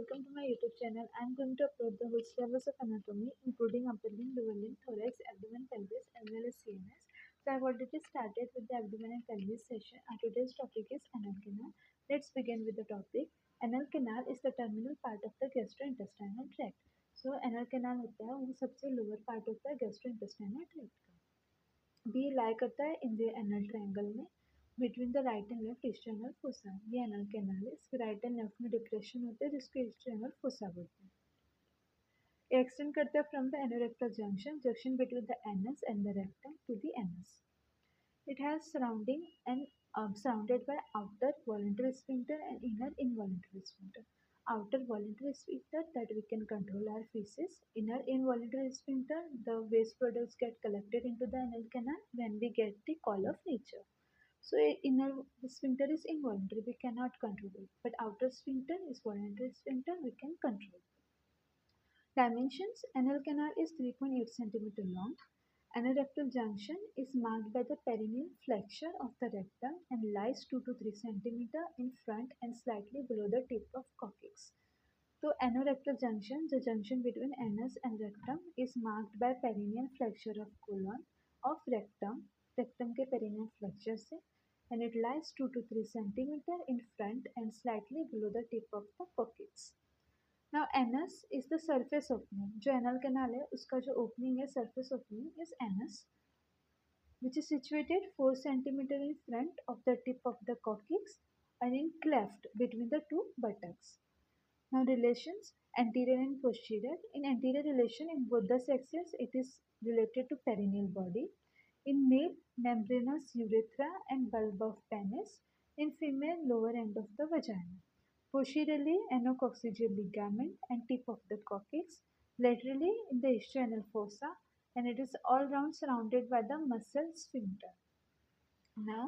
welcome to my YouTube channel. I am going to upload the whole syllabus of anatomy, including upper limb, lower limb, thorax, abdomen, pelvis, as well as CNS. So I have already started with the abdomen and pelvis session. And today's topic is anal canal. Let's begin with the topic. Anal canal is the terminal part of the gastrointestinal tract. So anal canal होता है वो सबसे lower part होता है gastrointestinal tract का. Be lie करता है in the anal triangle में between the right and left external fossa. ये एनल कैनाल है. इसके राइट एंड लेफ्ट में डिप्रेशन होता है जिसको ईस्टर्नल फोसा बोलते हैं. ये एक्सटेंड करता है from the anorectal junction between the anus and the rectum to the anus. It has surrounding and surrounded by outer voluntary sphincter and inner involuntary sphincter. Outer voluntary sphincter that we can control our feces. Inner involuntary sphincter, the waste products get collected into the anal canal when we get the call of nature. So inner sphincter is involuntary, we cannot control it. But outer sphincter is voluntary sphincter, we can control. Dimensions: anal canal is 3.8 cm long. Anorectal junction is marked by the perineal flexure of the rectum and lies 2 to 3 cm in front and slightly below the tip of coccyx. So anorectal junction, the junction between anus and rectum, is marked by perineal flexure of colon of rectum के perineal flexure से, and it lies 2 to 3 cm in front and slightly below the tip of the coccyx. Now anus is the surface opening. जो anal canal है उसका जो opening है, surface opening is anus, which is situated 4 cm in front of the tip of the coccyx and in cleft between the two buttocks. Now relations: anterior and posterior. In anterior relation in both the sexes, it is related to perineal body. In male, membranous urethra and bulb of penis. In female, lower end of the vagina. Posteriorly, anococcygeal ligament and tip of the coccyx. Laterally, in the ischianal fossa, and it is all round surrounded by the muscle sphincter. Now,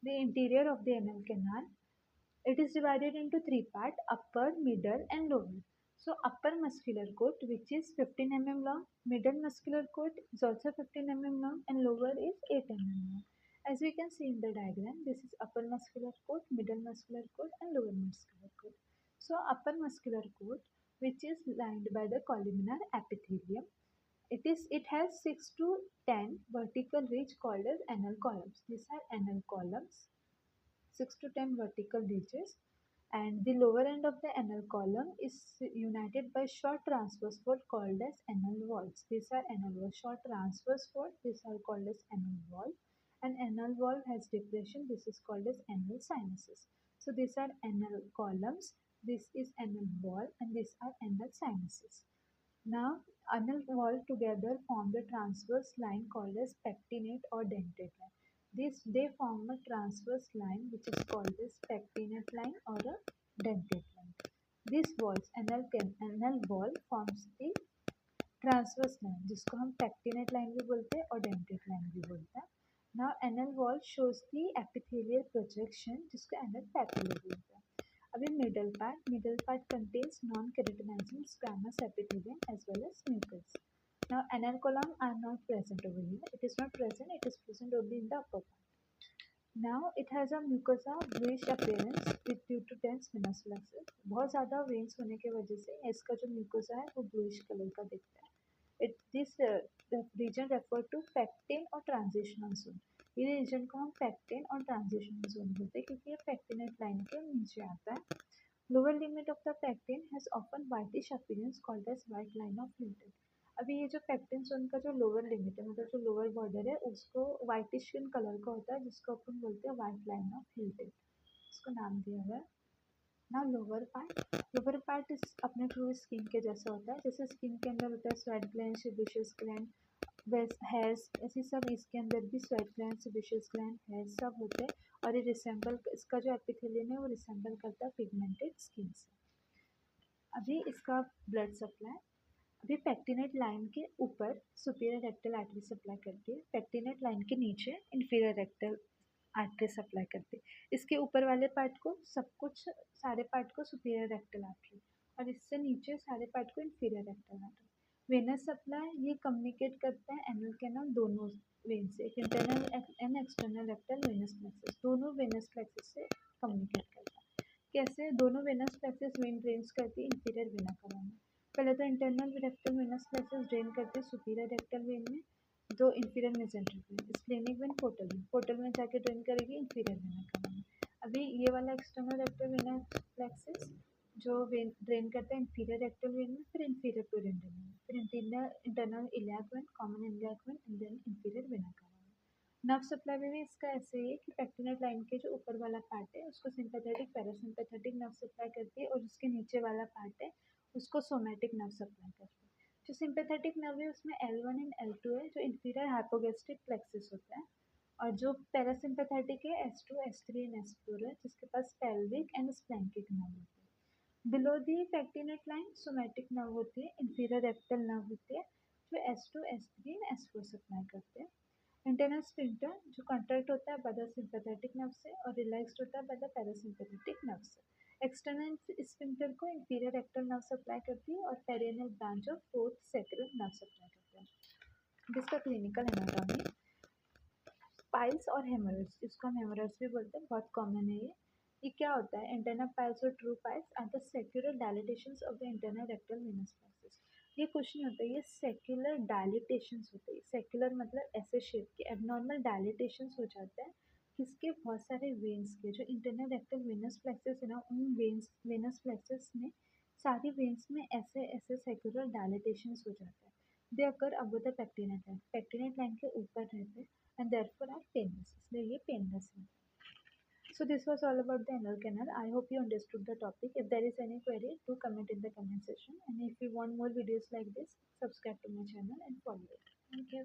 the interior of the anal canal. It is divided into three parts: upper, middle, and lower. So, upper muscular cord, which is 15 mm long, middle muscular cord is also 15 mm long, and lower is 8 mm long. As we can see in the diagram, this is upper muscular cord, middle muscular cord, and lower muscular cord. So, upper muscular cord, which is lined by the columnar epithelium, it has 6 to 10 vertical ridge called as anal columns. These are anal columns, 6 to 10 vertical ridges, and the lower end of the anal column is united by short transverse fold called as anal walls. These are anal walls. Short transverse fold, these are called as anal wall. An anal wall has depression, this is called as anal sinuses. So these are anal columns, this is anal wall, and these are anal sinuses. Now anal wall together form the transverse line called as pectinate or dentate line. They form a transverse line which is called as pectinate line or a dentate line. These walls, anal wall forms the transverse line जिसको हम pectinate line भी बोलते हैं और dentate line भी बोलते हैं. Now anal wall shows the epithelial projection जिसको anal papilla बोलते हैं. अभी middle part contains non-keratinizing squamous epithelium as well as mucus. Now anal column are not present over here. It is not present. It is present only in the upper part. Now it has a mucosa bluish appearance with due to dense venous flexus. बहुत ज़्यादा veins होने के वजह से इसका जो mucosa है वो bluish color का दिखता है. This region referred to pectin or transitional zone. ये रीजन को हम पेक्टिन और ट्रांजिशनल जोन बोलते हैं क्योंकि ये पेक्टिनेट लाइन के नीचे आता है. Lower limit of the pectin has often whitish appearance called as white line of Hilton. अभी ये जो पेक्टिन जोन का जो लोअर लिमिट है, मतलब जो लोअर बॉर्डर है, उसको व्हाइटिश इन कलर का होता है जिसको अपन बोलते हैं व्हाइट लाइन ऑफ हिल्टन. इसको नाम दिया हुआ है. ना लोअर पार्ट इस अपने पूरे स्किन के जैसा होता है. जैसे स्किन के अंदर होता है sweat gland, sebaceous gland, hairs, ऐसे सब इसके अंदर भी sweat gland, sebaceous gland, hairs सब होते हैं. और ये रिसेंबल, इसका जो एपिथेलियम है वो रिसेंबल करता है पिगमेंटेड स्किन से. अभी इसका ब्लड सप्लाई, अभी पेक्टिनेट लाइन के ऊपर सुपीरियर रेक्टल आर्टरी सप्लाई करती है. पेक्टिनेट लाइन के नीचे इंफीरियर रेक्टल आर्टरी सप्लाई करती है. इसके ऊपर वाले पार्ट को सारे पार्ट को सुपीरियर रेक्टल आर्टरी, और इससे नीचे सारे पार्ट को inferior rectal artery. Venous supply ये कम्युनिकेट करता है एनल कैनाल दोनों वेन से, internal and external rectal venous plexus, दोनों वेनस प्लेक्सस से कम्युनिकेट करता है. कैसे दोनों वेनस प्लेक्सेस वेन ड्रेन्स करती है इंफीरियर वेना कवा में। पहले तो internal rectal venous plexuses drain करते हैं सुपीरियर रेक्टल वेन में, दो inferior mesenteric vein, splenic vein portal में जाके ड्रेन करेगी इंफीरियर वेना कवा में। अभी ये वाला एक्सटर्नल रेक्टल वेना प्लेक्सेस जो वेन ड्रेन करता है इंफीरियर रेक्टल वेन में, फिर इंफीरियर प्यूडेंटल वेन, फिर internal iliac vein, common iliac vein and then inferior vena cava. Nerve supply में भी इसका ऐसे ही है कि पेक्टिनेट लाइन के जो ऊपर वाला पार्ट है उसको सिंपैथेटिक पैरासिम्पैथेटिक नर्व सप्लाई करती है, और उसके नीचे वाला पार्ट है उसको सोमैटिक नर्व सप्लाई करती है। जो सिंपैथेटिक नर्व है उसमें L1 एंड L2 है जो इंफीरियर हाइपोगैस्ट्रिक प्लेक्सस होता है, और जो पैरासिम्पैथेटिक है S2, S3 एंड S4 है जिसके पास पेल्विक एंड स्प्लैंकिक नर्व होते हैं। Below the pectinate line somatic nerve होती है, इंफीरियर रेक्टल नर्व होती है जो S2, S3 and S4 supply करते हैं। इंटरनल स्फिंक्टर जो कॉन्ट्रैक्ट होता है बाय द सिंपैथेटिक नर्व से और रिलैक्स्ड होता है बाय द पैरासिम्पैथेटिक नर्व से। एक्सटर्नल स्फिंक्टर को इंफीरियर रेक्टल नर्व सप्लाई करती है और perineal branch of fourth sacral nerve supply करते हैं। जिसका क्लिनिकल एनाटॉमी पाइल्स और हेमोरॉइड्स, जिसको हम हेमोरॉइड्स भी बोलते हैं, बहुत कॉमन है ये क्या होता है? इंटरनल पाइल्स और true piles are the saccular dilatations of the internal rectal venous plexus. ये कुछ नहीं होता, ये सेक्युलर डायलिटेशंस होते हैं। सेक्युलर मतलब ऐसे शेप के, एबनॉर्मल डायलिटेशंस हो जाता है किसके? बहुत सारे वेन्स के। जो इंटरनल रेक्टल वेनस प्लेक्सस है ना, उन वेन्स वेनस प्लेक्सस में सारी वेन्स में ऐसे ऐसे सेक्युलर डायलिटेशंस हो जाता है। दे अकर अबव द पेक्टिनेट लाइन के ऊपर रहते हैं and therefore are painless, इसलिए ये painless है। So this was all about the anal canal. I hope you understood the topic. If there is any query, do comment in the comment section, and if you want more videos like this, subscribe to my channel and follow it. Thank you.